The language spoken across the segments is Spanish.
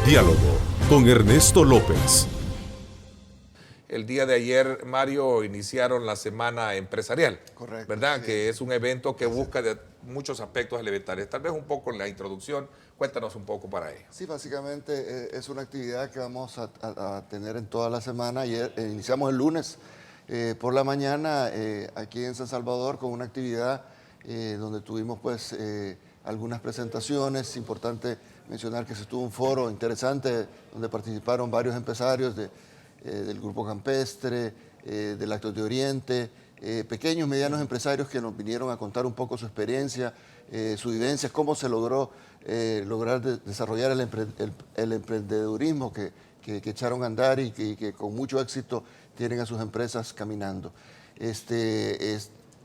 Diálogo con Ernesto López. El día de ayer, Mario, iniciaron la Semana Empresarial. Correcto. ¿Verdad? Sí. Que es un evento que busca de muchos aspectos elementales. Tal vez un poco en la introducción, cuéntanos un poco para ello. Sí, básicamente es una actividad que vamos a tener en toda la semana. Ayer, iniciamos el lunes por la mañana aquí en San Salvador con una actividad donde tuvimos pues algunas presentaciones. Importante mencionar que se tuvo un foro interesante donde participaron varios empresarios del Grupo Campestre, del Lactos de Oriente, pequeños, medianos empresarios que nos vinieron a contar un poco su experiencia, su vivencia, cómo se logró lograr desarrollar el emprendedurismo que echaron a andar y que con mucho éxito tienen a sus empresas caminando.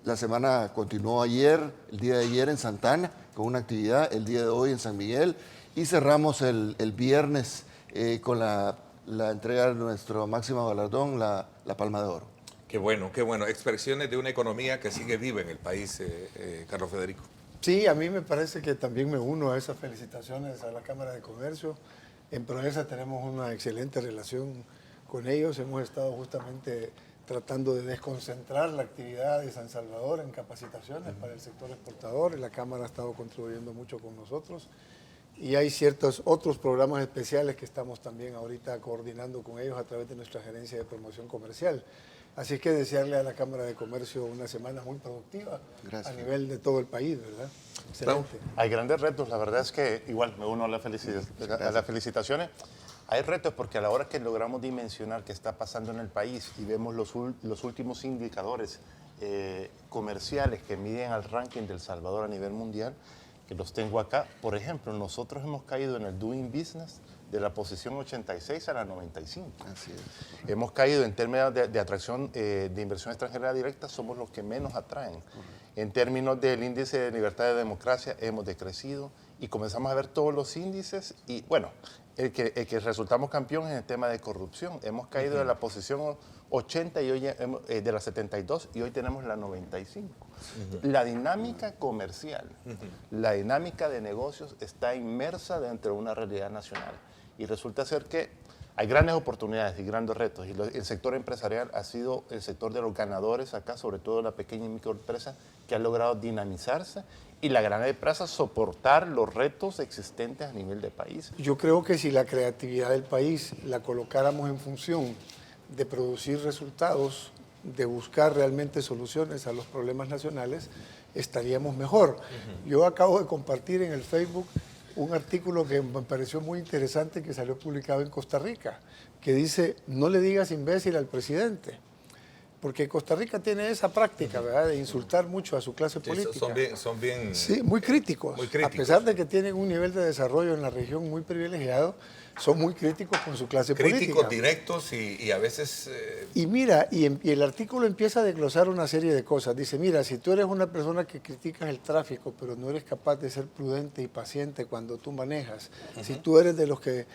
La semana continuó ayer, el día de ayer en Santana, con una actividad, el día de hoy en San Miguel, y cerramos el viernes con la entrega de nuestro máximo galardón, la Palma de Oro. Qué bueno, qué bueno. Expresiones de una economía que sigue viva en el país, Carlos Federico. Sí, a mí me parece que también me uno a esas felicitaciones a la Cámara de Comercio. En Proesa tenemos una excelente relación con ellos. Hemos estado justamente tratando de desconcentrar la actividad de San Salvador en capacitaciones para el sector exportador. La Cámara ha estado contribuyendo mucho con nosotros. Y hay ciertos otros programas especiales que estamos también ahorita coordinando con ellos a través de nuestra gerencia de promoción comercial. Así es que desearle a la Cámara de Comercio una semana muy productiva. Gracias. A nivel de todo el país, ¿verdad? Excelente. Hay grandes retos, la verdad es que igual me uno a las felicitaciones. Hay retos porque a la hora que logramos dimensionar qué está pasando en el país y vemos los últimos indicadores comerciales que miden al ranking del Salvador a nivel mundial, que los tengo acá. Por ejemplo, nosotros hemos caído en el Doing Business de la posición 86 a la 95. Así es. Hemos caído en términos de atracción de inversión extranjera directa, somos los que menos atraen. En términos del índice de libertad de democracia hemos decrecido y comenzamos a ver todos los índices y bueno, el que resultamos campeones en el tema de corrupción. Hemos caído de la posición 80 y hoy de la 72 y hoy tenemos la 95. La dinámica comercial, la dinámica de negocios está inmersa dentro de una realidad nacional y resulta ser que hay grandes oportunidades y grandes retos y el sector empresarial ha sido el sector de los ganadores acá, sobre todo la pequeña y microempresa que ha logrado dinamizarse y la gran empresa soportar los retos existentes a nivel de país. Yo creo que si la creatividad del país la colocáramos en función de producir resultados, de buscar realmente soluciones a los problemas nacionales, estaríamos mejor. Yo acabo de compartir en el Facebook un artículo que me pareció muy interesante que salió publicado en Costa Rica, que dice, no le digas imbécil al presidente, porque Costa Rica tiene esa práctica, ¿verdad?, de insultar mucho a su clase política. Son bien Sí, muy críticos. Muy críticos. A pesar de que tienen un nivel de desarrollo en la región muy privilegiado, son muy críticos con su clase política. críticos, directos y a veces... Y mira, y el artículo empieza a desglosar una serie de cosas. Dice, mira, si tú eres una persona que criticas el tráfico, pero no eres capaz de ser prudente y paciente cuando tú manejas, si tú eres de los que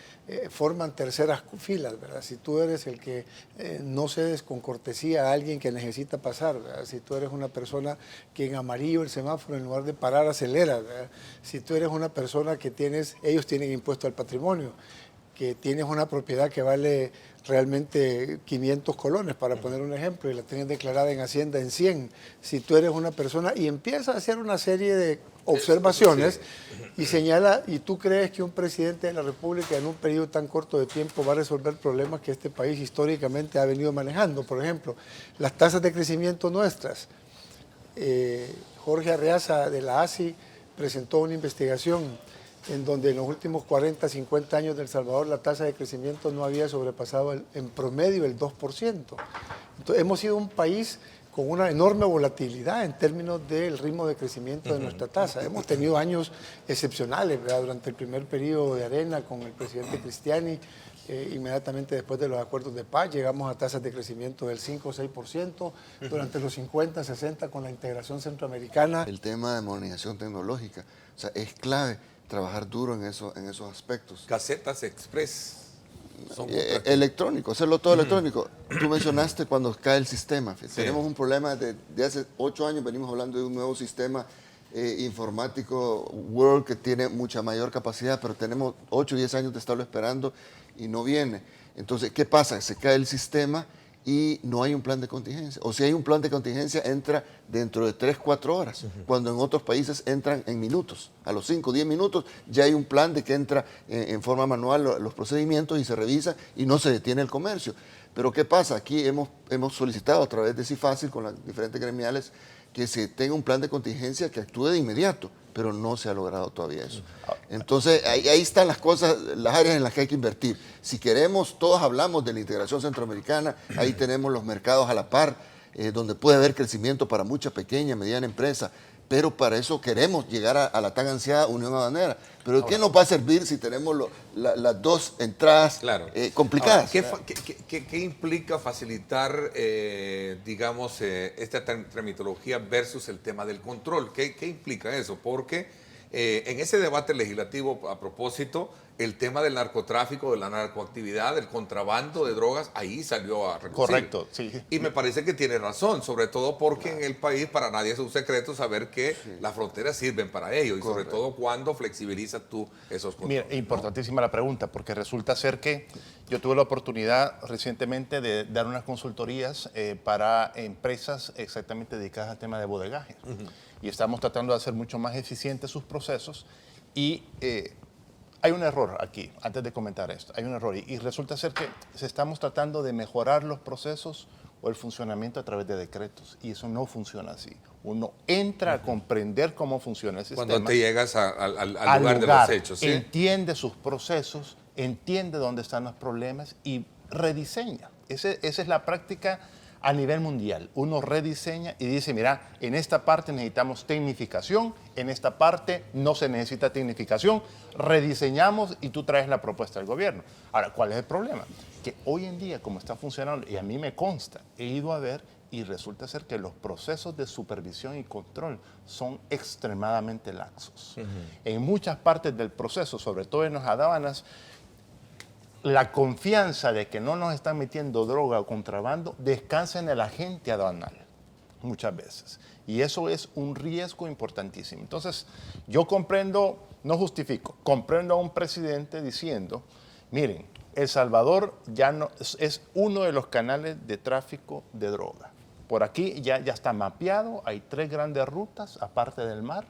forman terceras filas, ¿verdad?, si tú eres el que no cedes con cortesía a alguien que necesita pasar, ¿verdad?, si tú eres una persona que en amarillo el semáforo en lugar de parar acelera, ¿verdad?, si tú eres una persona que ellos tienen impuesto al patrimonio, que tienes una propiedad que vale realmente 500 colones, para poner un ejemplo, y la tienes declarada en Hacienda en 100. Si tú eres una persona, y empieza a hacer una serie de observaciones y señala, y tú crees que un presidente de la República en un periodo tan corto de tiempo va a resolver problemas que este país históricamente ha venido manejando. Por ejemplo, las tasas de crecimiento nuestras. Jorge Arreaza de la ASI presentó una investigación en donde en los últimos 40, 50 años de El Salvador la tasa de crecimiento no había sobrepasado en promedio el 2%. Entonces, hemos sido un país con una enorme volatilidad en términos del ritmo de crecimiento de nuestra tasa. Hemos tenido años excepcionales, ¿verdad?, durante el primer periodo de Arena con el presidente Cristiani, inmediatamente después de los acuerdos de paz, llegamos a tasas de crecimiento del 5 o 6%, durante los 50, 60 con la integración centroamericana. El tema de modernización tecnológica, o sea, es clave trabajar duro en esos aspectos. Casetas Express. Electrónico, hacerlo todo electrónico. Tú mencionaste cuando cae el sistema. Sí. Tenemos un problema de hace 8 años, venimos hablando de un nuevo sistema informático World que tiene mucha mayor capacidad, pero tenemos 8 o 10 años de estarlo esperando y no viene. Entonces, ¿qué pasa? Se cae el sistema y no hay un plan de contingencia. O si hay un plan de contingencia, entra dentro de 3, 4 horas, cuando en otros países entran en minutos. A los 5, 10 minutos ya hay un plan de que entra en forma manual los procedimientos y se revisa y no se detiene el comercio. Pero ¿qué pasa? Aquí hemos solicitado a través de CIFACIL con las diferentes gremiales que se tenga un plan de contingencia que actúe de inmediato, pero no se ha logrado todavía eso. Entonces, ahí están las cosas, las áreas en las que hay que invertir. Si queremos, todos hablamos de la integración centroamericana, ahí tenemos los mercados a la par, donde puede haber crecimiento para mucha pequeña, mediana empresa, pero para eso queremos llegar a la tan ansiada unión aduanera. Pero ¿qué nos va a servir si tenemos las dos entradas complicadas? Ahora, ¿qué implica facilitar, digamos, esta tramitología versus el tema del control? ¿Qué implica eso? Porque en ese debate legislativo, a propósito, el tema del narcotráfico, de la narcoactividad, del contrabando de drogas, ahí salió a relucir. Correcto, sí. Y me parece que tiene razón, sobre todo porque en el país para nadie es un secreto saber que las fronteras sirven para ello y sobre todo cuando flexibilizas tú esos controles. Mira, importantísima la pregunta, porque resulta ser que yo tuve la oportunidad recientemente de dar unas consultorías para empresas exactamente dedicadas al tema de bodegaje. Y estamos tratando de hacer mucho más eficientes sus procesos y hay un error aquí, antes de comentar esto, hay un error y resulta ser que estamos tratando de mejorar los procesos o el funcionamiento a través de decretos y eso no funciona así. Uno entra a comprender cómo funciona el sistema. Cuando te llegas al lugar de los hechos, ¿sí? Entiende sus procesos, entiende dónde están los problemas y rediseña. Esa es la práctica a nivel mundial. Uno rediseña y dice, mira, en esta parte necesitamos tecnificación, en esta parte no se necesita tecnificación, rediseñamos y tú traes la propuesta del gobierno. Ahora, ¿cuál es el problema? Que hoy en día, como está funcionando, y a mí me consta, he ido a ver y resulta ser que los procesos de supervisión y control son extremadamente laxos. En muchas partes del proceso, sobre todo en las aduanas, la confianza de que no nos están metiendo droga o contrabando descansa en el agente aduanal, muchas veces. Y eso es un riesgo importantísimo. Entonces, yo comprendo, no justifico, comprendo a un presidente diciendo, miren, El Salvador ya no, es uno de los canales de tráfico de droga. Por aquí ya está mapeado, hay 3 grandes rutas, aparte del mar,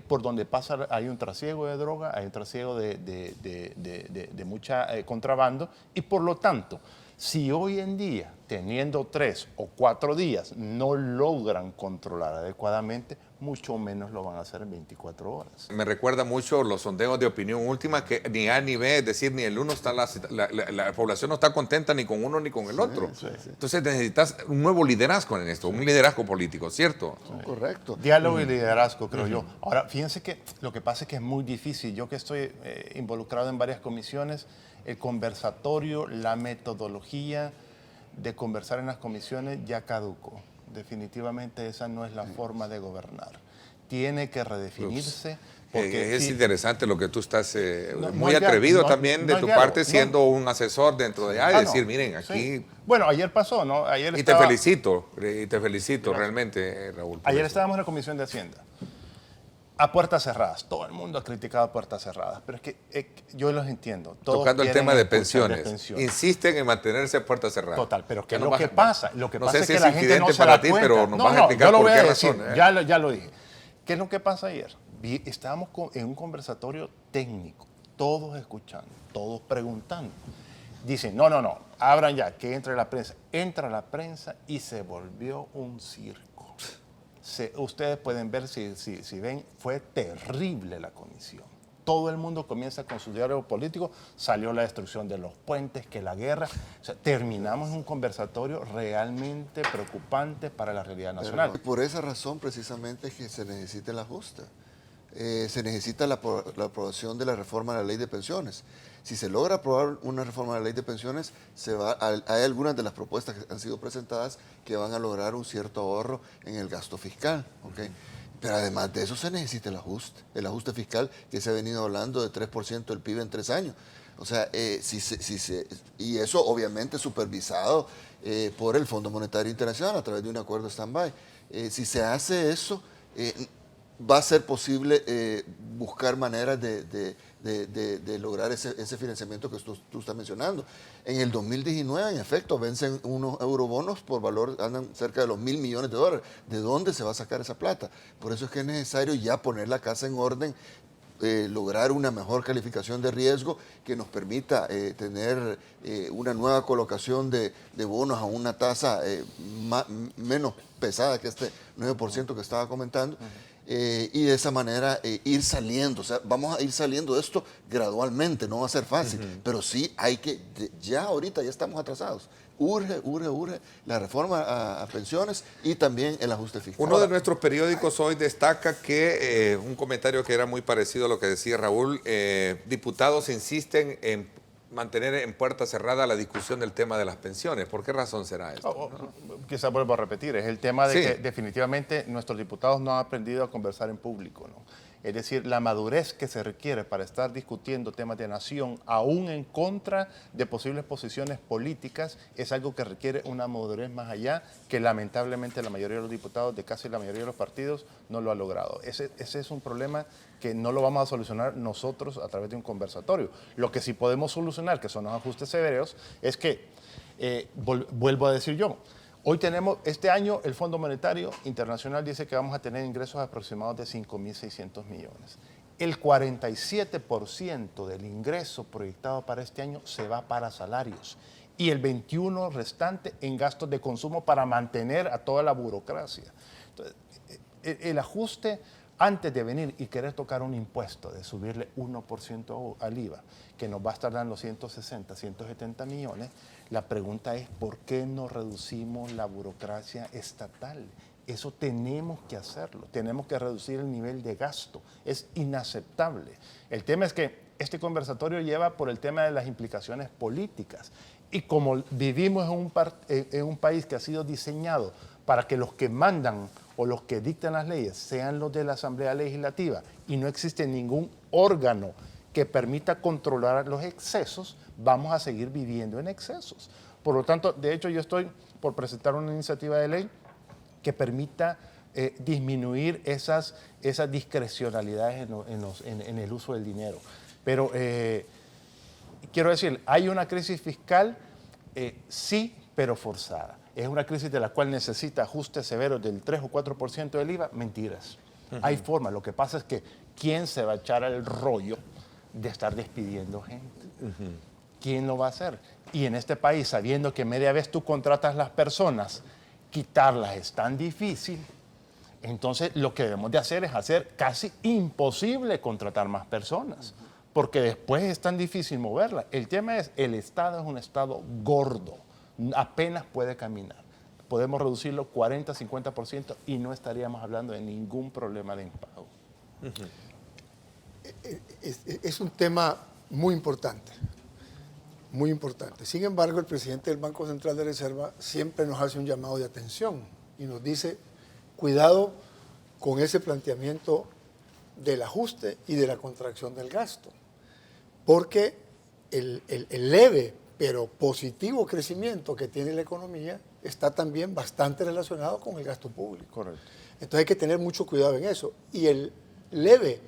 por donde pasa, hay un trasiego de droga, hay un trasiego de mucha contrabando y por lo tanto, si hoy en día, teniendo 3 o 4 días, no logran controlar adecuadamente, mucho menos lo van a hacer en 24 horas. Me recuerda mucho los sondeos de opinión última que ni A ni B, es decir, ni el uno está, la población no está contenta ni con uno ni con el otro. Sí. Entonces necesitas un nuevo liderazgo en esto, un liderazgo político, ¿cierto? Correcto. Diálogo y liderazgo, creo yo. Ahora, fíjense que lo que pasa es que es muy difícil. Yo que estoy involucrado en varias comisiones, el conversatorio, la metodología de conversar en las comisiones ya caducó. Definitivamente esa no es la forma de gobernar. Tiene que redefinirse. Porque es interesante lo que tú estás No, muy no hay atrevido no, también no de tu diálogo, parte siendo un asesor dentro de y decir, miren, aquí... Sí. Bueno, ayer pasó, ¿no? Ayer Y estaba, te felicito realmente, Raúl. por Ayer eso. estábamos en la Comisión de Hacienda. A puertas cerradas. Todo el mundo ha criticado a puertas cerradas. Pero es que yo los entiendo. Todos Tocando el quieren tema de expulsar pensiones. Insisten en mantenerse a puertas cerradas. Total, pero ¿qué es Ya lo no que vas- pasa? Lo que no pasa sé es si que es la gente infidente no se para da ti, cuenta. pero nos vas a explicar yo lo por voy qué a decir, razón, ya lo dije. ¿Qué es lo que pasa ayer? Estábamos en un conversatorio técnico, todos escuchando, todos preguntando. Dicen, no, abran ya, que entre la prensa. Entra la prensa y se volvió un circo. Ustedes pueden ver, si ven, fue terrible la comisión. Todo el mundo comienza con su diálogo político, salió la destrucción de los puentes, que la guerra. O sea, terminamos un conversatorio realmente preocupante para la realidad nacional. Pero por esa razón precisamente es que se necesita el ajuste. Se necesita la aprobación de la reforma de la ley de pensiones. Si se logra aprobar una reforma de la ley de pensiones, hay algunas de las propuestas que han sido presentadas que van a lograr un cierto ahorro en el gasto fiscal. ¿Okay? Pero además de eso se necesita el ajuste fiscal que se ha venido hablando de 3% del PIB en 3 años. O sea, y eso obviamente supervisado por el Fondo Monetario Internacional a través de un acuerdo stand-by. Si se hace eso, va a ser posible buscar maneras de lograr ese financiamiento que tú estás mencionando. En el 2019, en efecto, vencen unos eurobonos por valor, andan cerca de los $1.000 millones. ¿De dónde se va a sacar esa plata? Por eso es que es necesario ya poner la casa en orden, lograr una mejor calificación de riesgo que nos permita tener una nueva colocación de bonos a una tasa menos pesada que este 9% que estaba comentando. Y de esa manera ir saliendo, o sea, vamos a ir saliendo de esto gradualmente, no va a ser fácil, pero sí hay que, ya ahorita ya estamos atrasados. Urge la reforma a pensiones y también el ajuste fiscal. Uno de nuestros periódicos hoy destaca que, un comentario que era muy parecido a lo que decía Raúl, diputados insisten en mantener en puerta cerrada la discusión del tema de las pensiones. ¿Por qué razón será esto? Quizás vuelvo a repetir, es el tema de Sí. que definitivamente nuestros diputados no han aprendido a conversar en público, ¿no? Es decir, la madurez que se requiere para estar discutiendo temas de nación, aún en contra de posibles posiciones políticas, es algo que requiere una madurez más allá, que lamentablemente la mayoría de los diputados de casi la mayoría de los partidos no lo ha logrado. Ese es un problema que no lo vamos a solucionar nosotros a través de un conversatorio. Lo que sí podemos solucionar, que son los ajustes severos, es que, vuelvo a decir yo, hoy tenemos, este año el Fondo Monetario Internacional dice que vamos a tener ingresos aproximados de 5.600 millones. El 47% del ingreso proyectado para este año se va para salarios y el 21% restante en gastos de consumo para mantener a toda la burocracia. Entonces, el ajuste, antes de venir y querer tocar un impuesto de subirle 1% al IVA, que nos va a estar dando 160, 170 millones, la pregunta es ¿por qué no reducimos la burocracia estatal? Eso tenemos que hacerlo, tenemos que reducir el nivel de gasto, es inaceptable. El tema es que este conversatorio lleva por el tema de las implicaciones políticas y como vivimos en un país que ha sido diseñado para que los que mandan o los que dictan las leyes sean los de la Asamblea Legislativa y no existe ningún órgano que permita controlar los excesos, vamos a seguir viviendo en excesos. Por lo tanto, de hecho, yo estoy por presentar una iniciativa de ley que permita disminuir esas discrecionalidades en el uso del dinero. Pero quiero decir, hay una crisis fiscal, sí, pero forzada. Es una crisis de la cual necesita ajustes severos del 3 o 4% del IVA. Mentiras. Hay forma. Lo que pasa es que ¿quién se va a echar el rollo de estar despidiendo gente? ¿Quién lo va a hacer? Y en este país, sabiendo que media vez tú contratas las personas, quitarlas es tan difícil, entonces lo que debemos de hacer es hacer casi imposible contratar más personas, porque después es tan difícil moverlas. El tema es, el Estado es un Estado gordo, apenas puede caminar. Podemos reducirlo 40, 50% y no estaríamos hablando de ningún problema de impago. Es un tema muy importante, muy importante. Sin embargo, el presidente del Banco Central de Reserva siempre nos hace un llamado de atención y nos dice, cuidado con ese planteamiento del ajuste y de la contracción del gasto, porque el leve pero positivo crecimiento que tiene la economía está también bastante relacionado con el gasto público. Correcto. Entonces hay que tener mucho cuidado en eso. Y el leve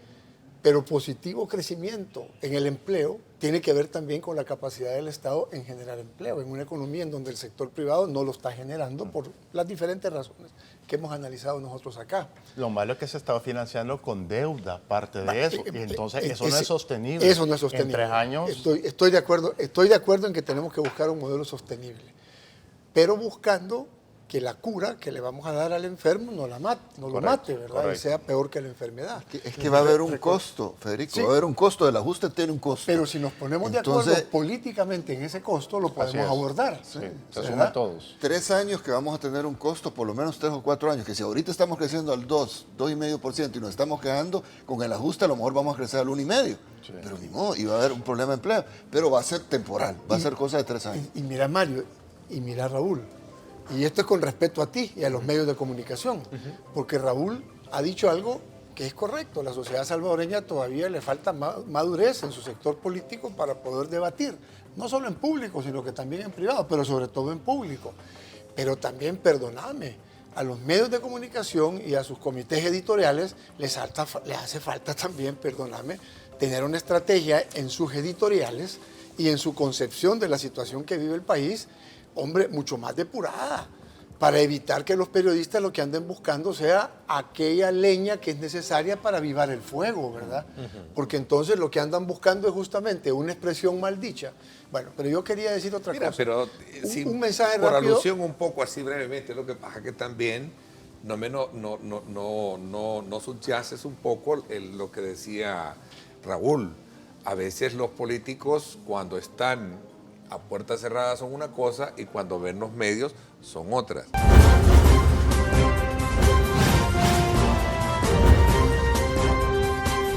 pero positivo crecimiento en el empleo tiene que ver también con la capacidad del Estado en generar empleo, en una economía en donde el sector privado no lo está generando por las diferentes razones que hemos analizado nosotros acá. Lo malo es que se está financiando con deuda, parte de eso, y entonces eso no es sostenible. Eso no es sostenible. En 3 años... Estoy de acuerdo en que tenemos que buscar un modelo sostenible, pero buscando que la cura que le vamos a dar al enfermo no lo mate, ¿verdad? Correcto. Y sea peor que la enfermedad. Es que va a haber un costo, Federico, Sí. va a haber un costo, el ajuste tiene un costo. Pero si nos ponemos de Entonces, acuerdo políticamente en ese costo, lo podemos es. abordar. Sí, se ¿verdad? suman todos. 3 años que vamos a tener un costo, por lo menos 3 o 4 años, que si ahorita estamos creciendo al 2,5% y nos estamos quedando con el ajuste, a lo mejor vamos a crecer al 1,5%. Sí. Pero ni modo, y va a haber un problema de empleo, pero va a ser temporal, va a ser cosa de 3 años. Y mira, Mario, y mira, Raúl, y esto es con respeto a ti y a los medios de comunicación, porque Raúl ha dicho algo que es correcto. La sociedad salvadoreña todavía le falta madurez en su sector político para poder debatir, no solo en público, sino que también en privado, pero sobre todo en público. Pero también, perdóname, a los medios de comunicación y a sus comités editoriales les hace falta también, perdóname, tener una estrategia en sus editoriales y en su concepción de la situación que vive el país, hombre, mucho más depurada, para evitar que los periodistas lo que anden buscando sea aquella leña que es necesaria para avivar el fuego, ¿verdad? Porque entonces lo que andan buscando es justamente una expresión maldicha. Bueno, pero yo quería decir otra Mira, cosa. pero Un mensaje por rápido. alusión un poco así brevemente, lo que pasa que también no subyaces un poco lo que decía Raúl. A veces los políticos cuando están a puertas cerradas son una cosa y cuando ven los medios son otras.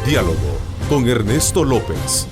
Diálogo con Ernesto López.